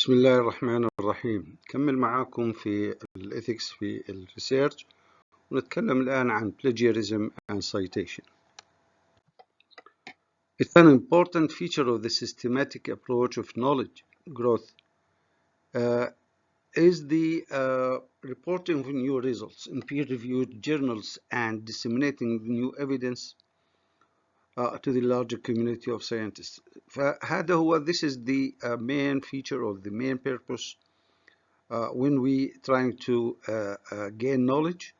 بسم الله الرحمن الرحيم. نكمل معاكم في الإثكس في الريسيرش، ونتكلم الآن عن plagiarism and citation. It's an important feature of the systematic approach of knowledge growth is the reporting of new results in peer-reviewed journals and disseminating new evidence to the larger community of scientists. This is the main feature or the main purpose when we trying to gain knowledge,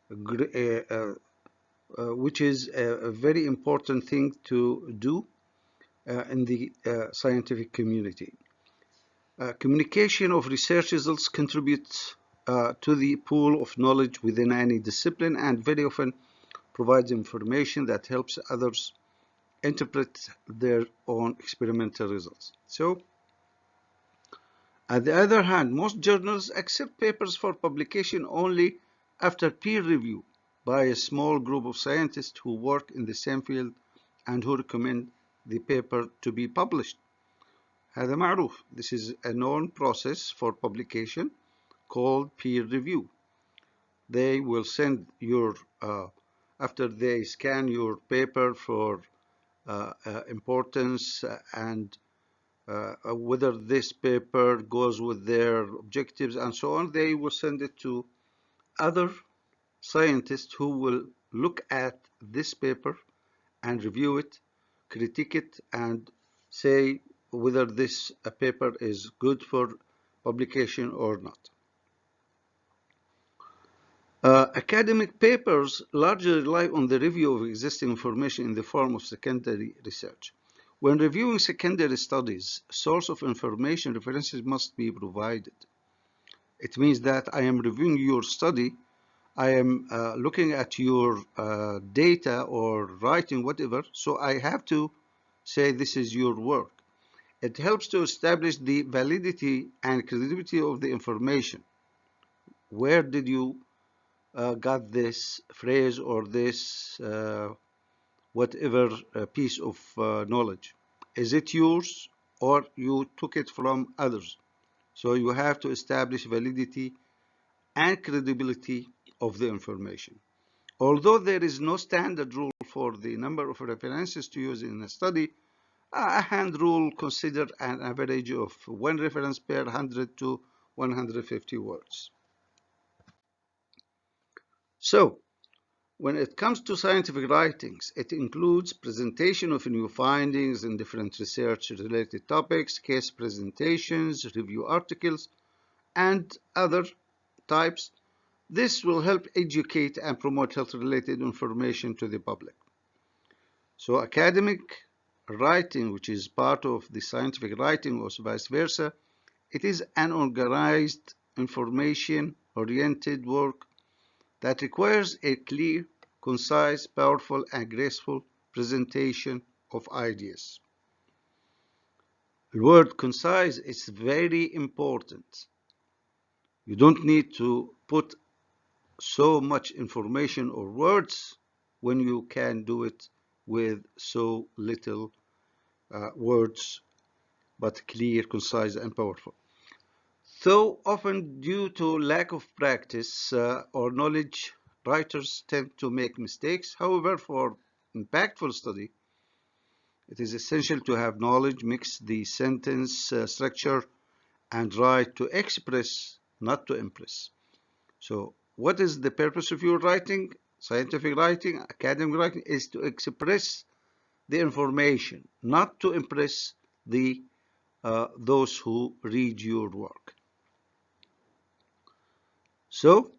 which is a very important thing to do in the scientific community. Communication of research results contributes to the pool of knowledge within any discipline, and very often provides information that helps others interpret their own experimental results. So, on the other hand, most journals accept papers for publication only after peer review by a small group of scientists who work in the same field and who recommend the paper to be published. هذا معروف. This is a known process for publication called peer review. They will send your, after they scan your paper for importance and whether this paper goes with their objectives and so on, they will send it to other scientists who will look at this paper and review it, critique it, and say whether this paper is good for publication or not. Academic papers largely rely on the review of existing information in the form of secondary research. When reviewing secondary studies, source of information references must be provided. It means that I am reviewing your study, I am looking at your data or writing, whatever, so I have to say this is your work. It helps to establish the validity and credibility of the information. Where did you got this phrase or this whatever piece of knowledge? Is it yours or you took it from others? So you have to establish validity and credibility of the information. Although there is no standard rule for the number of references to use in a study, a hand rule considers an average of 1 reference per 100 to 150 words. So, when it comes to scientific writings, it includes presentation of new findings in different research-related topics, case presentations, review articles, and other types. This will help educate and promote health-related information to the public. So academic writing, which is part of the scientific writing or vice versa, it is an organized, information-oriented work that requires a clear, concise, powerful, and graceful presentation of ideas. The word concise is very important. You don't need to put so much information or words when you can do it with so little words, but clear, concise, and powerful. So often, due to lack of practice or knowledge, writers tend to make mistakes. However, for impactful study, it is essential to have knowledge, mix the sentence structure, and write to express, not to impress. So, what is the purpose of your writing? Scientific writing, academic writing, is to express the information, not to impress the those who read your work. So,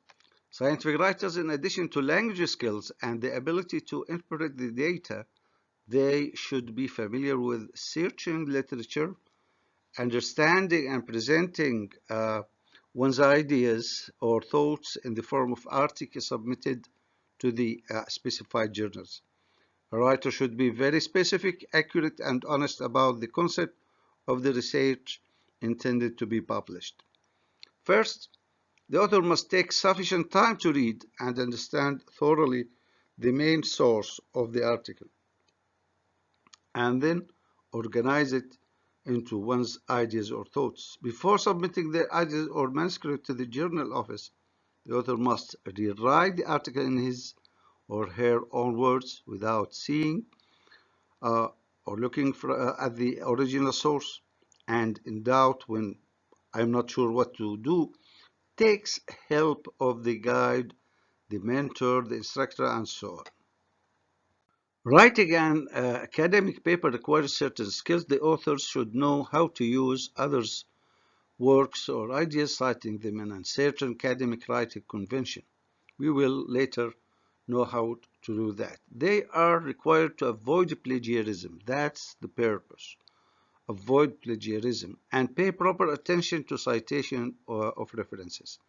scientific writers, in addition to language skills and the ability to interpret the data, they should be familiar with searching literature, understanding and presenting one's ideas or thoughts in the form of articles submitted to the specified journals. A writer should be very specific, accurate, and honest about the concept of the research intended to be published. First, the author must take sufficient time to read and understand thoroughly the main source of the article, and then organize it into one's ideas or thoughts. Before submitting their ideas or manuscript to the journal office, the author must rewrite the article in his or her own words without seeing uh, or looking at the original source, and in doubt when I'm not sure what to do, takes help of the guide, the mentor, the instructor, and so on. Writing an academic paper requires certain skills. The authors should know how to use others' works or ideas, citing them in a certain academic writing convention. We will later know how to do that. They are required to avoid plagiarism. That's the purpose. Avoid plagiarism and pay proper attention to citation of references.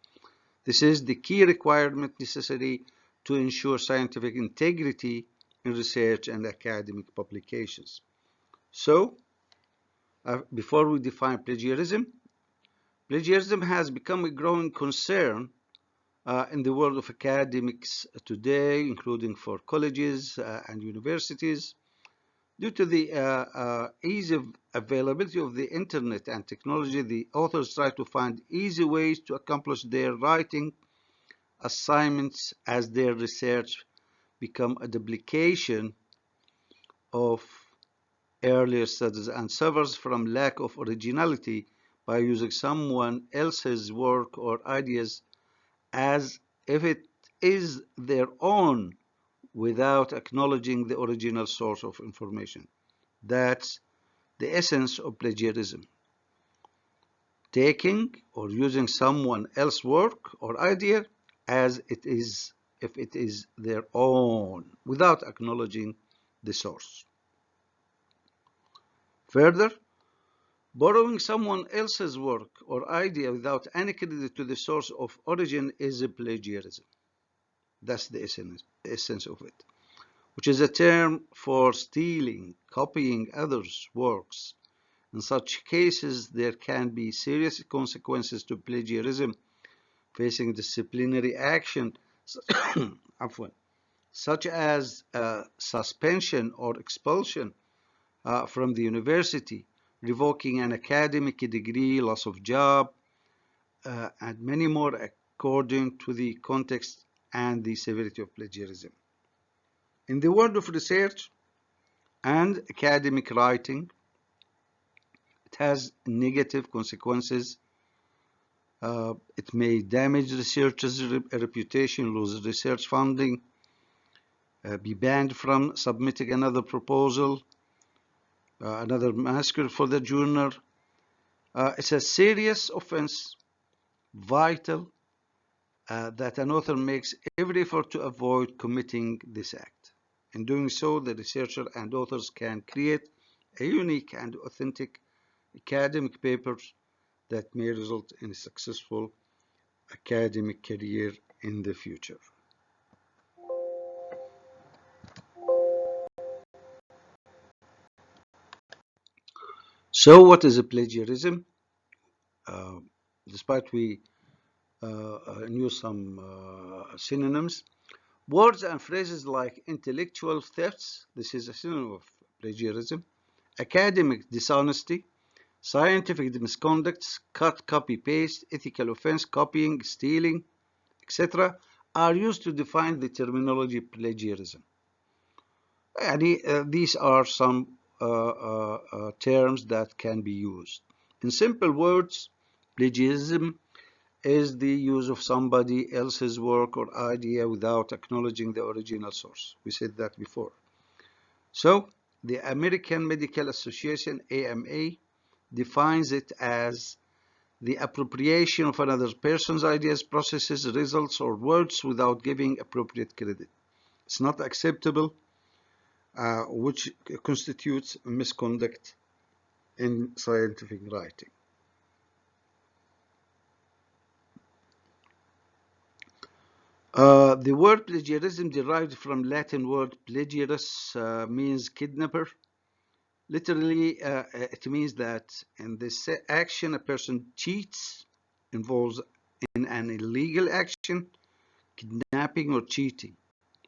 This is the key requirement necessary to ensure scientific integrity in research and academic publications. So, before we define plagiarism, plagiarism has become a growing concern in the world of academics today, including for colleges and universities. Due to the ease of availability of the internet and technology, the authors try to find easy ways to accomplish their writing assignments as their research become a duplication of earlier studies and suffers from lack of originality by using someone else's work or ideas as if it is their own without acknowledging the original source of information. That's the essence of plagiarism. Taking or using someone else's work or idea as it is if it is their own without acknowledging the source. Further, borrowing someone else's work or idea without any credit to the source of origin is a plagiarism. That's the essence of it, which is a term for stealing, copying others' works. In such cases, there can be serious consequences to plagiarism, facing disciplinary action, such as suspension or expulsion from the university, revoking an academic degree, loss of job, and many more according to the context and the severity of plagiarism. In the world of research and academic writing, it has negative consequences. It may damage researchers' reputation, lose research funding, be banned from submitting another proposal, another manuscript for the journal. It's a serious offense, vital, that an author makes every effort to avoid committing this act. In doing so, the researcher and authors can create a unique and authentic academic papers that may result in a successful academic career in the future. So what is a plagiarism? Uh, Despite we knew some synonyms, words and phrases like intellectual thefts, this is a synonym of plagiarism, academic dishonesty, scientific misconducts, cut, copy, paste, ethical offense, copying, stealing, etc., are used to define the terminology plagiarism. These are some terms that can be used. In simple words, plagiarism is the use of somebody else's work or idea without acknowledging the original source. We said that before. So, the American Medical Association, AMA, defines it as the appropriation of another person's ideas, processes, results, or words without giving appropriate credit. It's not acceptable, which constitutes misconduct in scientific writing. The word plagiarism derived from Latin word plagiarus means kidnapper. Literally, it means that in this action, a person cheats, involves in an illegal action, kidnapping or cheating.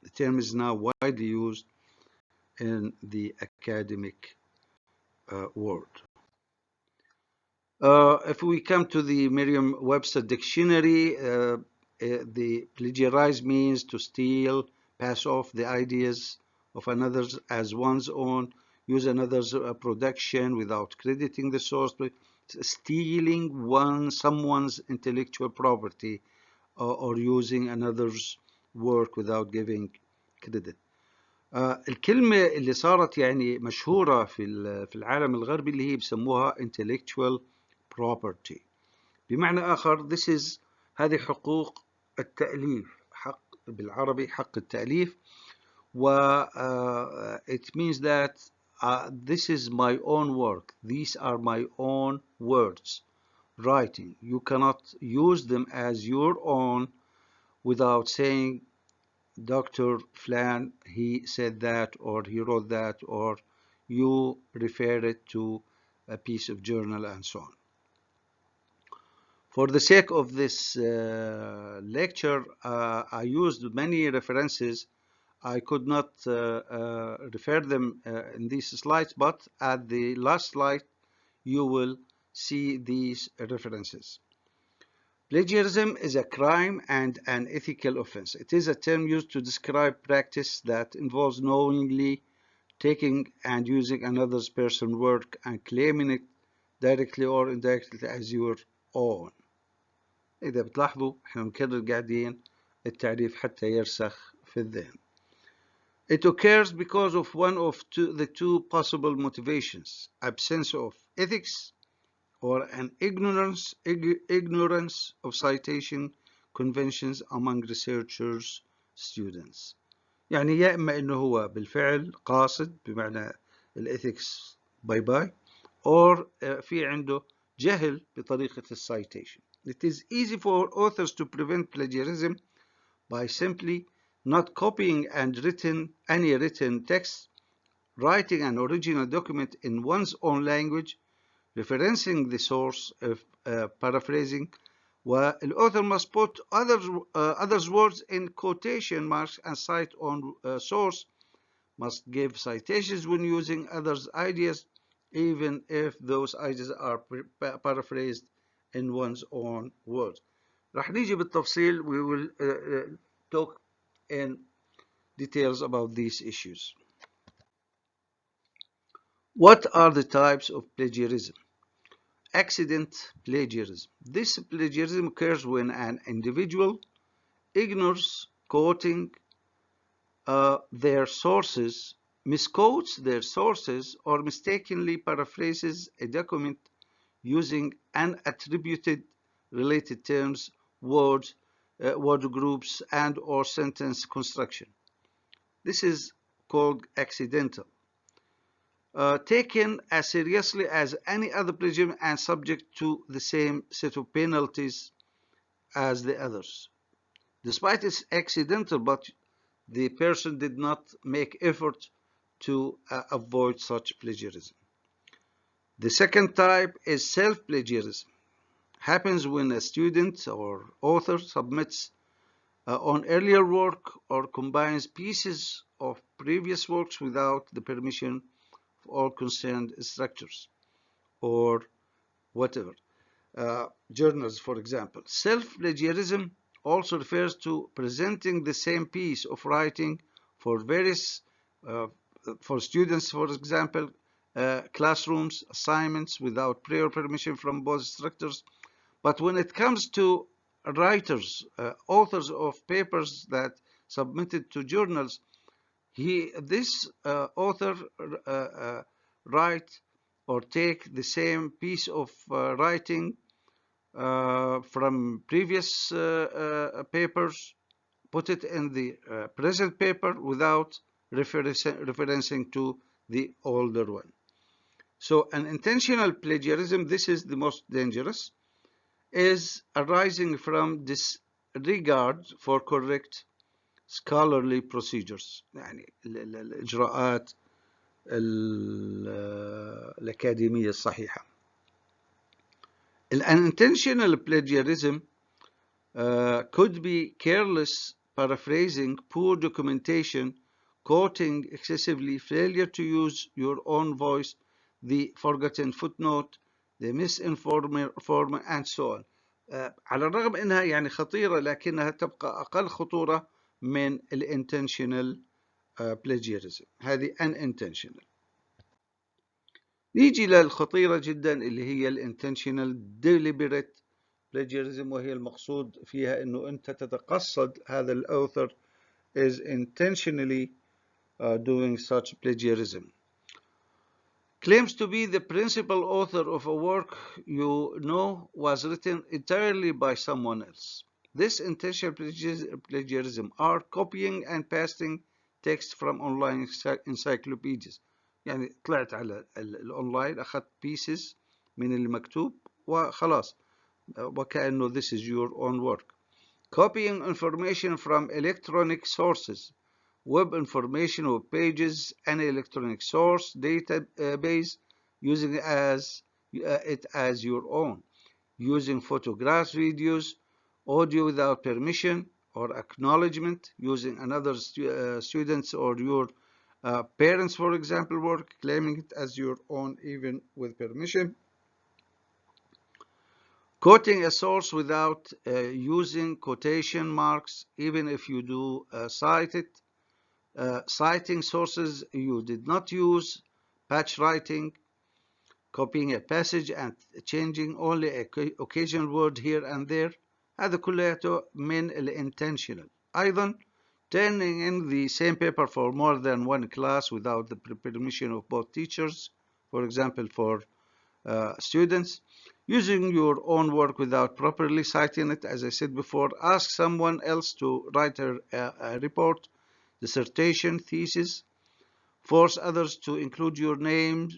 The term is now widely used in the academic world. If we come to the Merriam-Webster dictionary, the plagiarize means to steal, pass off the ideas of another's as one's own, use another's production without crediting the source, stealing someone's intellectual property, or using another's work without giving credit. الكلمة اللي صارت يعني مشهورة في العالم الغربي اللي هي بسموها intellectual property. بمعنى آخر هذه حقوق التأليف، حق بالعربي حق التأليف. و it means that this is my own work, these are my own words, writing. You cannot use them as your own without saying Dr. Flan, he said that, or he wrote that, or you refer it to a piece of journal and so on. For the sake of this lecture, I used many references. I could not refer them in these slides, but at the last slide, you will see these references. Plagiarism is a crime and an ethical offense. It is a term used to describe practice that involves knowingly taking and using another person's work and claiming it directly or indirectly as your own. إذا بتلاحظوا إحنا بنكرر قاعدين التعريف حتى يرسخ في الذهن. It occurs because of one of the two possible motivations: absence of ethics or an ignorance of citation conventions among researchers students. يعني يا إما إنه هو بالفعل قاصد بمعنى الإثكس باي باي، or في عنده جهل بطريقة السايتيشن. It is easy for authors to prevent plagiarism by simply not copying any written text, writing an original document in one's own language, referencing the source of paraphrasing. والauthor must put others' words in quotation marks and cite on source, must give citations when using others' ideas, even if those ideas are paraphrased in one's own words. راح نيجي بالتفصيل. We will talk in details about these issues. What are the types of plagiarism? Accident plagiarism. This plagiarism occurs when an individual ignores quoting their sources, misquotes their sources, or mistakenly paraphrases a document using unattributed related terms, words, word groups, and or sentence construction. This is called accidental. Taken as seriously as any other plagiarism and subject to the same set of penalties as the others. Despite it's accidental, but the person did not make effort to avoid such plagiarism. The second type is self-plagiarism. Happens when a student or author submits on earlier work or combines pieces of previous works without the permission of all concerned instructors or whatever. Journals, for example. Self-plagiarism also refers to presenting the same piece of writing for various, for students, for example, classrooms, assignments without prior permission from both instructors. But when it comes to writers, authors of papers that submitted to journals, this author write or take the same piece of writing from previous papers, put it in the present paper without referencing to the older one. So an intentional plagiarism, this is the most dangerous, is arising from disregard for correct scholarly procedures. يعني الإجراءات الأكاديمية الصحيحة. Unintentional plagiarism could be careless paraphrasing, poor documentation, quoting excessively, failure to use your own voice, the forgotten footnote, the misinform and so on. على الرغم انها يعني خطيرة لكنها تبقى اقل خطورة من الانتشنال plagiarism. هذه unintentional. نيجي للخطيرة جدا اللي هي الانتشنال deliberate plagiarism، وهي المقصود فيها انه انت تتقصد هذا الauthor is intentionally doing such plagiarism. Claims to be the principal author of a work you know was written entirely by someone else. This intentional plagiarism are copying and pasting text from online encyclopedias. يعني طلعت على الأونلاين أخذت pieces من اللي مكتوب وخلاص وكأنه this is your own work. Copying information from electronic sources, web information, web pages, any electronic source database, using it as your own, using photographs, videos, audio without permission or acknowledgement, using another student's or your parents, for example, work, claiming it as your own even with permission. Quoting a source without using quotation marks, even if you do cite it. Citing sources you did not use. Patch writing. Copying a passage and changing only an occasional word here and there. هذا كلياته من الانtentional. أيضا turning in the same paper for more than one class without the permission of both teachers, for example for students. Using your own work without properly citing it, as I said before. Ask someone else to write a report, dissertation, thesis. Force others to include your name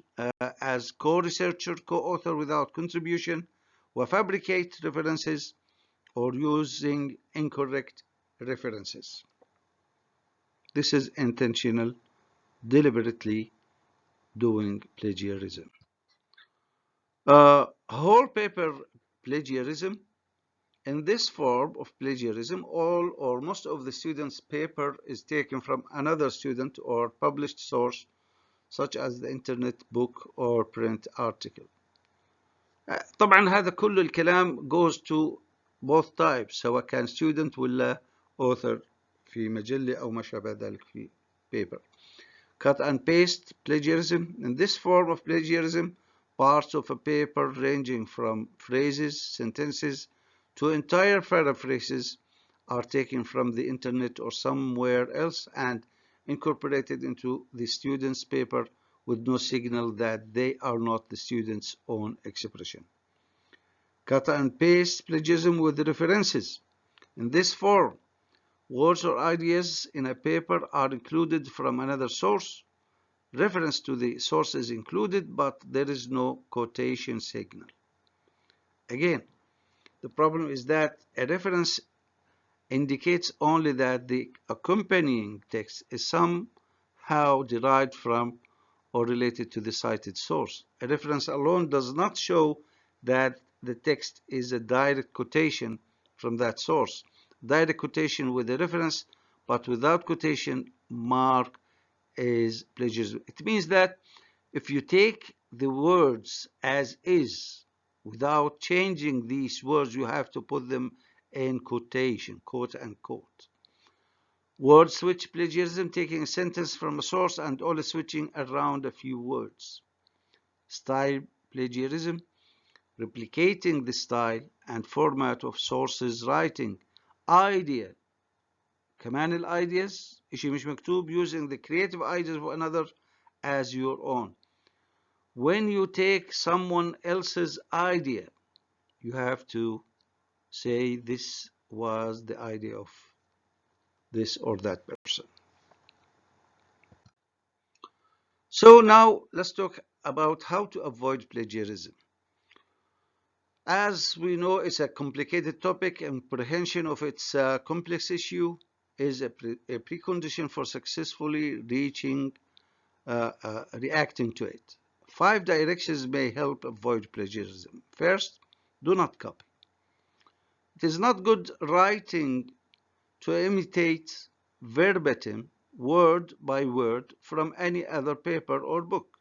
as co-researcher, co-author without contribution. Fabricate references or using incorrect references. This is intentional, deliberately doing plagiarism. Whole paper plagiarism. In this form of plagiarism, all or most of the student's paper is taken from another student or published source, such as the internet, book, or print article. طبعا هذا كل الكلام goes to both types، سواء كان student ولا author في مجلة أو ما شابه ذلك في paper. Cut and paste plagiarism. In this form of plagiarism, parts of a paper ranging from phrases, sentences, to entire paraphrases are taken from the internet or somewhere else and incorporated into the student's paper with no signal that they are not the student's own expression. Cut and paste plagiarism with references. In this form, words or ideas in a paper are included from another source. Reference to the source is included, but there is no quotation signal. Again, the problem is that a reference indicates only that the accompanying text is somehow derived from or related to the cited source. A reference alone does not show that the text is a direct quotation from that source. Direct quotation with a reference, but without quotation mark is plagiarism. It means that if you take the words as is without changing these words, you have to put them in quotation, quote unquote. Word switch plagiarism, taking a sentence from a source and only switching around a few words. Style plagiarism, replicating the style and format of sources writing. Idea, كمان الايديas اشي مش مكتوب, using the creative ideas of another as your own. When you take someone else's idea, you have to say this was the idea of this or that person. So now let's talk about how to avoid plagiarism. As we know, it's a complicated topic, and comprehension of its complex issue is a precondition for successfully reacting to it. 5 directions may help avoid plagiarism. First, do not copy. It is not good writing to imitate verbatim, word by word, from any other paper or book.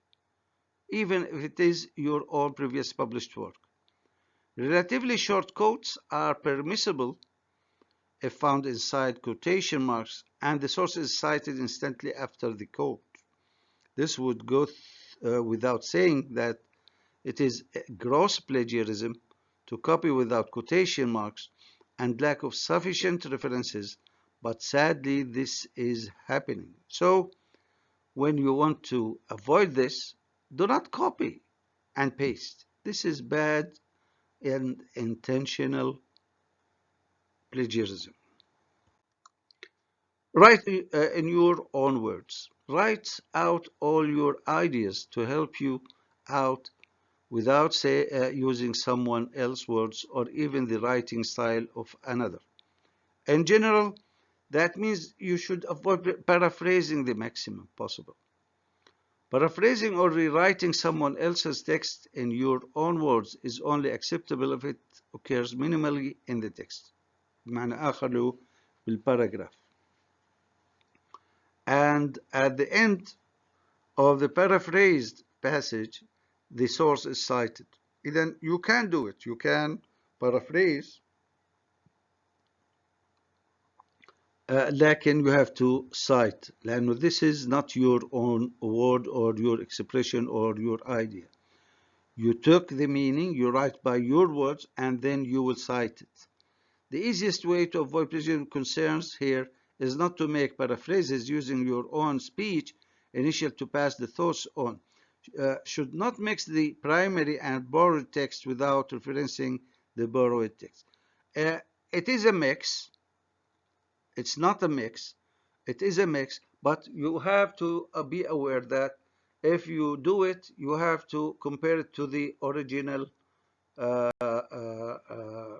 even if it is your own previous published work. Relatively short quotes are permissible if found inside quotation marks and the source is cited instantly after the quote. This would go without saying that it is gross plagiarism to copy without quotation marks and lack of sufficient references, but sadly this is happening. So when you want to avoid this, do not copy and paste. This is bad and intentional plagiarism. Write in your own words. Write out all your ideas to help you out without using someone else's words or even the writing style of another. In general, that means you should avoid paraphrasing the maximum possible. Paraphrasing or rewriting someone else's text in your own words is only acceptable if it occurs minimally in the text. بمعنى آخر له بالباراجراف. And at the end of the paraphrased passage, the source is cited. Then you can do it. You can paraphrase, لكن you have to cite. لأنه this is not your own word or your expression or your idea. You took the meaning, you write by your words, and then you will cite it. The easiest way to avoid plagiarism concerns here is not to make paraphrases using your own speech initial to pass the thoughts on. Should not mix the primary and borrowed text without referencing the borrowed text. It is a mix. It's not a mix. It is a mix, but you have to be aware that if you do it, you have to compare it to the original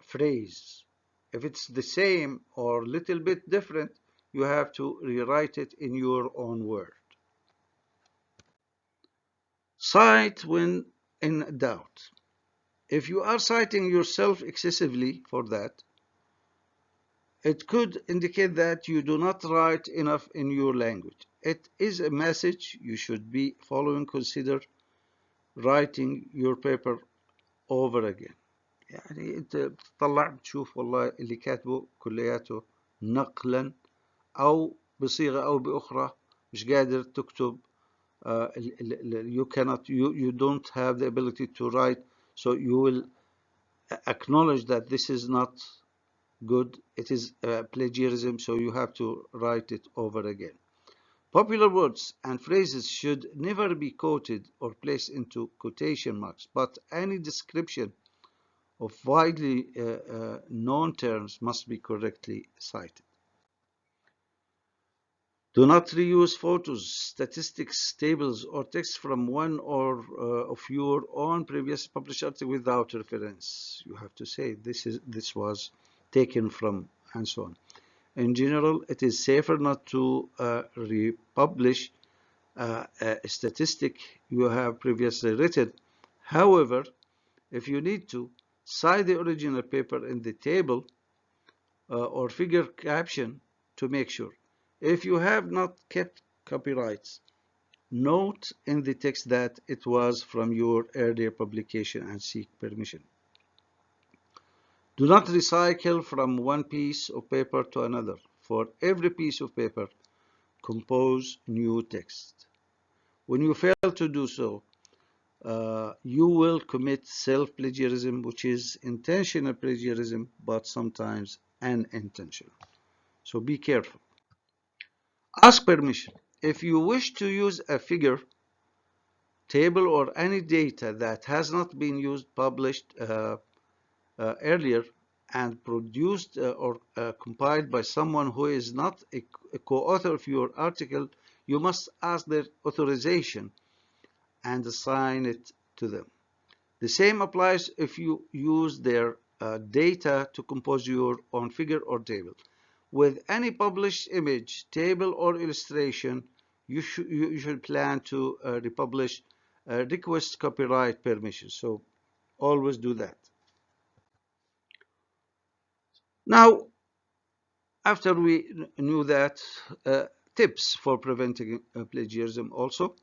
phrase. If it's the same or a little bit different, you have to rewrite it in your own word. Cite when in doubt. If you are citing yourself excessively for that, it could indicate that you do not write enough in your language. It is a message you should be following. Consider writing your paper over again. يعني انت بتطلع بتشوف والله اللي كاتبه كلياته نقلا او بصيغه او باخرى مش قادر تكتب. You don't have the ability to write, so you will acknowledge that this is not good. It is plagiarism, so you have to write it over again. Popular words and phrases should never be quoted or placed into quotation marks, but any description of widely known terms must be correctly cited. Do not reuse photos, statistics, tables, or text from one or of your own previous published article without reference. You have to say this was taken from, and so on. In general, it is safer not to republish a statistic you have previously written. However, if you need to, cite the original paper in the table or figure caption to make sure. If you have not kept copyrights, note in the text that it was from your earlier publication and seek permission. Do not recycle from one piece of paper to another. For every piece of paper, compose new text. When you fail to do so, you will commit self-plagiarism, which is intentional plagiarism, but sometimes unintentional. So be careful. Ask permission. If you wish to use a figure, table, or any data that has not been used, published earlier, and produced or compiled by someone who is not a co-author of your article, you must ask their authorization and assign it to them. The same applies if you use their data to compose your own figure or table. With any published image, table, or illustration, you should plan to republish, request copyright permission. So always do that. Now, after we knew that, tips for preventing plagiarism also.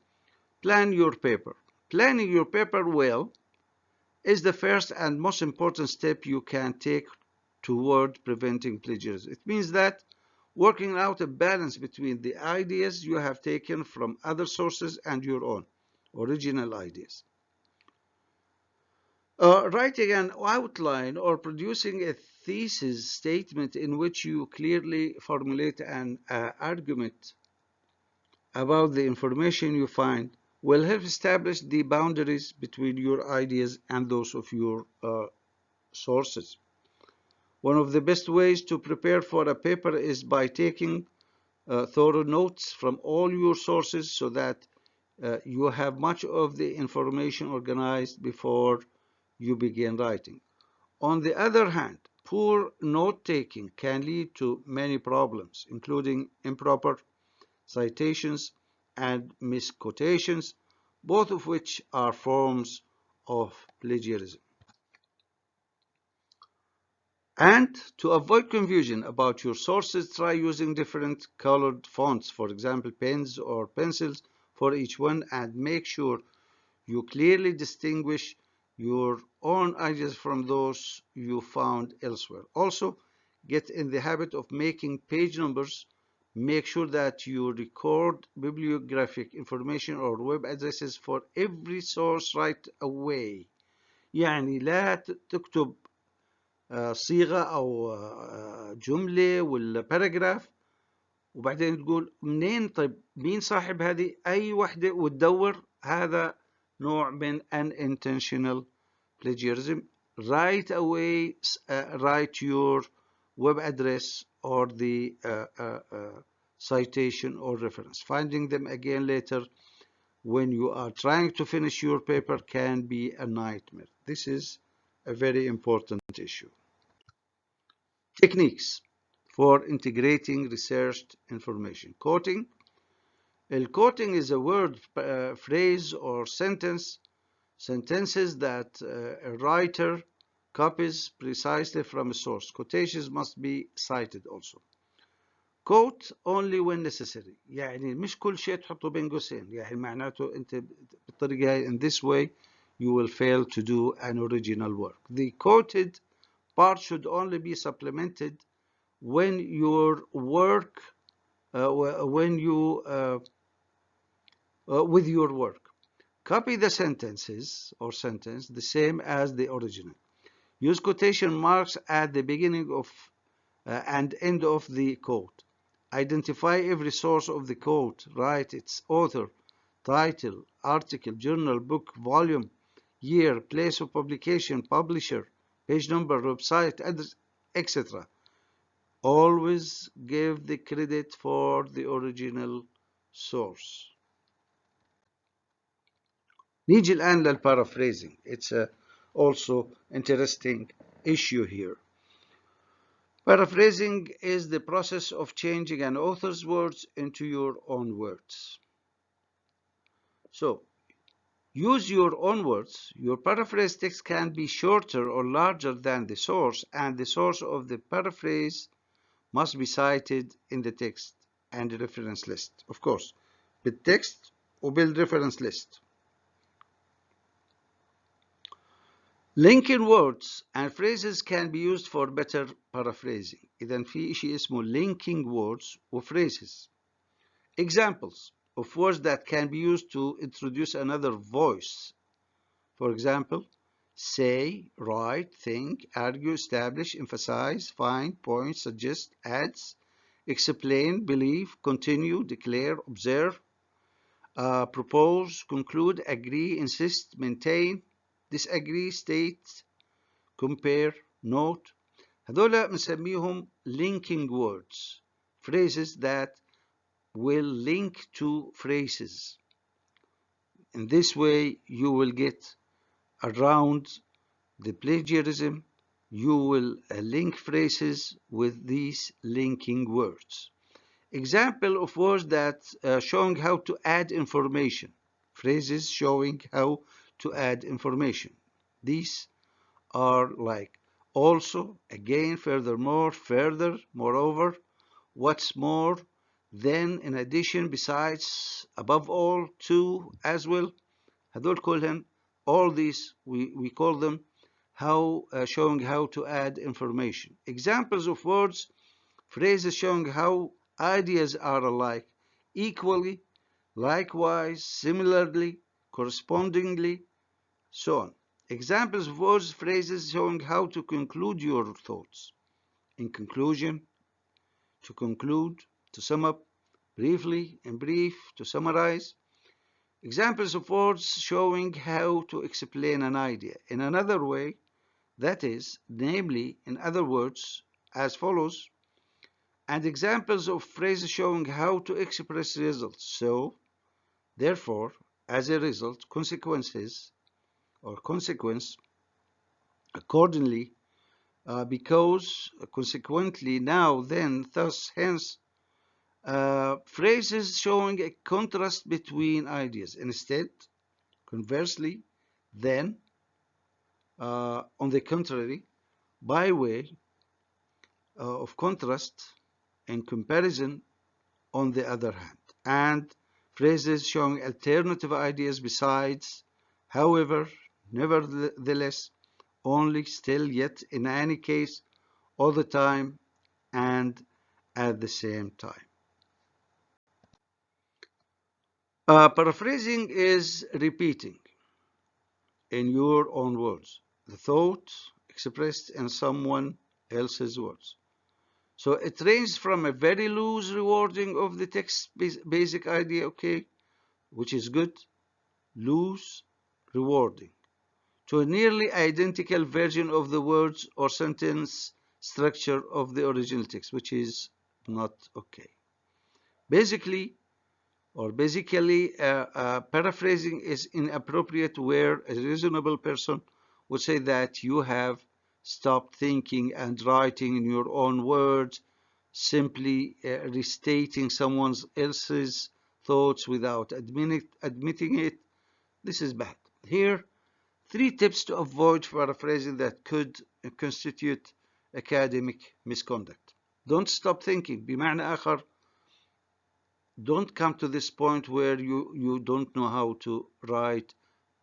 Plan your paper. Planning your paper well is the first and most important step you can take toward preventing plagiarism. It means that working out a balance between the ideas you have taken from other sources and your own original ideas. Writing an outline or producing a thesis statement in which you clearly formulate an argument about the information you find will help establish the boundaries between your ideas and those of your sources. One of the best ways to prepare for a paper is by taking thorough notes from all your sources so that you have much of the information organized before you begin writing. On the other hand, poor note-taking can lead to many problems, including improper citations and misquotations, both of which are forms of plagiarism. And to avoid confusion about your sources, try using different colored fonts, for example, pens or pencils for each one, and make sure you clearly distinguish your own ideas from those you found elsewhere. Also, get in the habit of making page numbers. Make sure that you record bibliographic information or web addresses for every source right away. يعني لا تكتب صيغة أو جملة ولا باراجراف وبعدين تقول منين، طيب مين صاحب هذه، أي وحدة، وتدور. هذا نوع من unintentional plagiarism. Right away write your web address or the citation or reference. Finding them again later when you are trying to finish your paper can be a nightmare. This is a very important issue. Techniques for integrating researched information. Quoting. Quoting is a word, phrase, or sentences that a writer copies precisely from a source. Quotations must be cited also. Quote only when necessary. يعني مش كل شيء تحطه بين قوسين. يعني معناته أنت بالطريقة هاي, in this way you will fail to do an original work. The quoted part should only be supplemented when your work with your work. Copy the sentences or sentence the same as the original. Use quotation marks at the beginning of and end of the quote. Identify every source of the quote. Write its author, title, article, journal, book, volume, year, place of publication, publisher, page number, website, address, etc. Always give the credit for the original source. نيجي الآن للparaphrasing. It's a also interesting issue here. Paraphrasing is the process of changing an author's words into your own words. So, use your own words. Your paraphrase text can be shorter or larger than the source, and the source of the paraphrase must be cited in the text and the reference list. Of course, بالtext وبالreference list. Linking words and phrases can be used for better paraphrasing. إذا في شيء اسمه linking words و phrases. Examples of words that can be used to introduce another voice. For example, say, write, think, argue, establish, emphasize, find, point, suggest, adds, explain, believe, continue, declare, observe, propose, conclude, agree, insist, maintain, disagree, state, compare, note. هذولا بنسميهم linking words, phrases that will link to phrases. In this way, you will get around the plagiarism. You will link phrases with these linking words. Example of words that showing how to add information. Phrases showing how to add information. These are like also, again, furthermore, further, moreover, what's more, then, in addition, besides, above all, to, as well. هذول كلهم, all these we call them showing how to add information. Examples of words, phrases showing how ideas are alike, equally, likewise, similarly, correspondingly, so on. Examples of words, phrases showing how to conclude your thoughts. In conclusion, to conclude, to sum up, briefly, in brief, to summarize. Examples of words showing how to explain an idea in another way, that is, namely, in other words, as follows. And examples of phrases showing how to express results. So, therefore, as a result, consequences or consequence, accordingly, because, consequently, now, then, thus, hence, phrases showing a contrast between ideas. Instead, conversely, then, on the contrary, by way of contrast and comparison, on the other hand, and phrases showing alternative ideas besides, however, nevertheless, only, still, yet, in any case, all the time, and at the same time. Paraphrasing is repeating, in your own words, the thought expressed in someone else's words. So it ranges from a very loose rewording of the text basic idea, okay, which is good, loose rewarding, to a nearly identical version of the words or sentence structure of the original text, which is not okay. Basically, paraphrasing is inappropriate where a reasonable person would say that you have stopped thinking and writing in your own words, simply restating someone else's thoughts without admitting it. This is bad. Here, 3 tips to avoid paraphrasing that could constitute academic misconduct. Don't stop thinking. بمعنى آخر, don't come to this point where you don't know how to write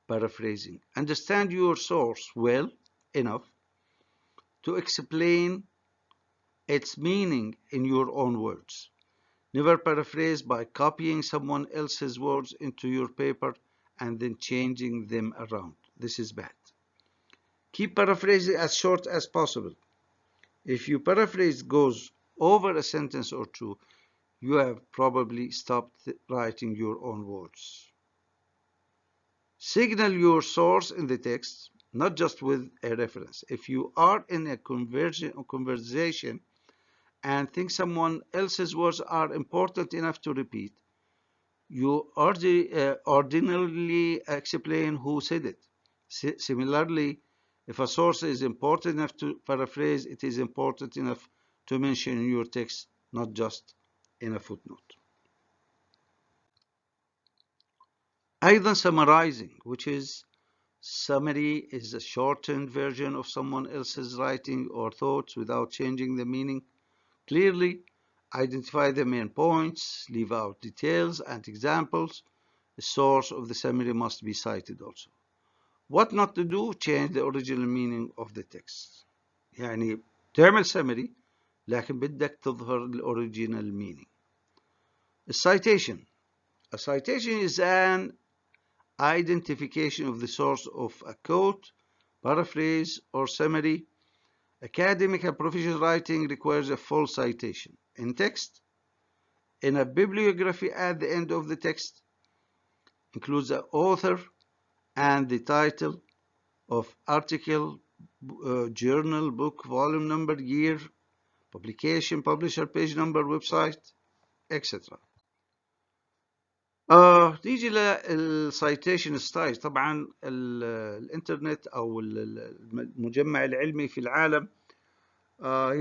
paraphrasing. Understand your source well enough to explain its meaning in your own words. Never paraphrase by copying someone else's words into your paper and then changing them around. This is bad. Keep paraphrasing as short as possible. If your paraphrase goes over a sentence or two, you have probably stopped writing your own words. Signal your source in the text, not just with a reference. If you are in a conversation and think someone else's words are important enough to repeat, you ordinarily explain who said it. Similarly, if a source is important enough to paraphrase, it is important enough to mention in your text, not just in a footnote. أيضا summarizing, which is summary is a shortened version of someone else's writing or thoughts without changing the meaning. Clearly identify the main points, leave out details and examples. The source of the summary must be cited also. What not to do? Change the original meaning of the text. يعني تعمل summary لكن بدك تظهر the original meaning. A citation. A citation is an identification of the source of a quote, paraphrase, or summary. Academic and professional writing requires a full citation in text. In a bibliography, at the end of the text includes the author and the title of article, journal, book, volume number, year, publication, publisher, page number, website, etc. نيجي للسايتيشن ستايل. طبعا الانترنت او المجمع العلمي في العالم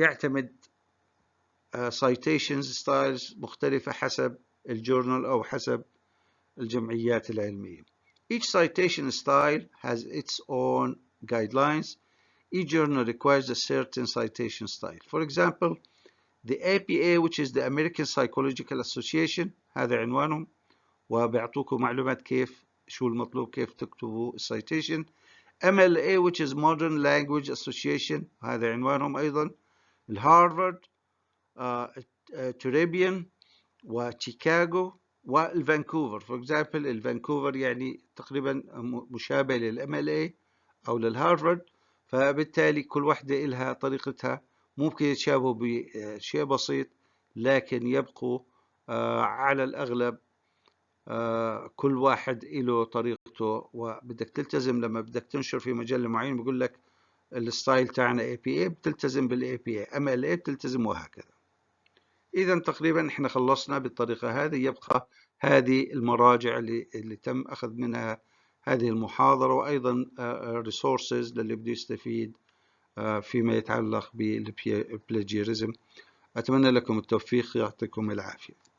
يعتمد سايتيشنز ستايلز مختلفة حسب الجورنال او حسب الجمعيات العلمية. Each citation style has its own guidelines. Each journal requires a certain citation style. For example, the APA, which is the American Psychological Association, هذا عنوانهم، وبيعطوكم معلومات كيف شو المطلوب كيف تكتبوا citation. MLA which is Modern Language Association هذا عنوانهم أيضا. الهارفارد، توريبيان وشيكاغو والفانكوفر. for example الفانكوفر يعني تقريبا مشابه للMLA أو للهارفارد، فبالتالي كل واحدة إلها طريقتها، ممكن يتشابهوا بشيء بسيط لكن يبقوا على الأغلب كل واحد له طريقته، وبدك تلتزم لما بدك تنشر في مجلة معين بيقول لك الستايل تاعنا APA بتلتزم بالAPA، MLA بتلتزم، وهكذا. إذا تقريبا احنا خلصنا بالطريقة هذه. يبقى هذه المراجع اللي تم أخذ منها هذه المحاضرة، وأيضا resources للي بده يستفيد فيما يتعلق بالplagiarism. أتمنى لكم التوفيق، يعطيكم العافية.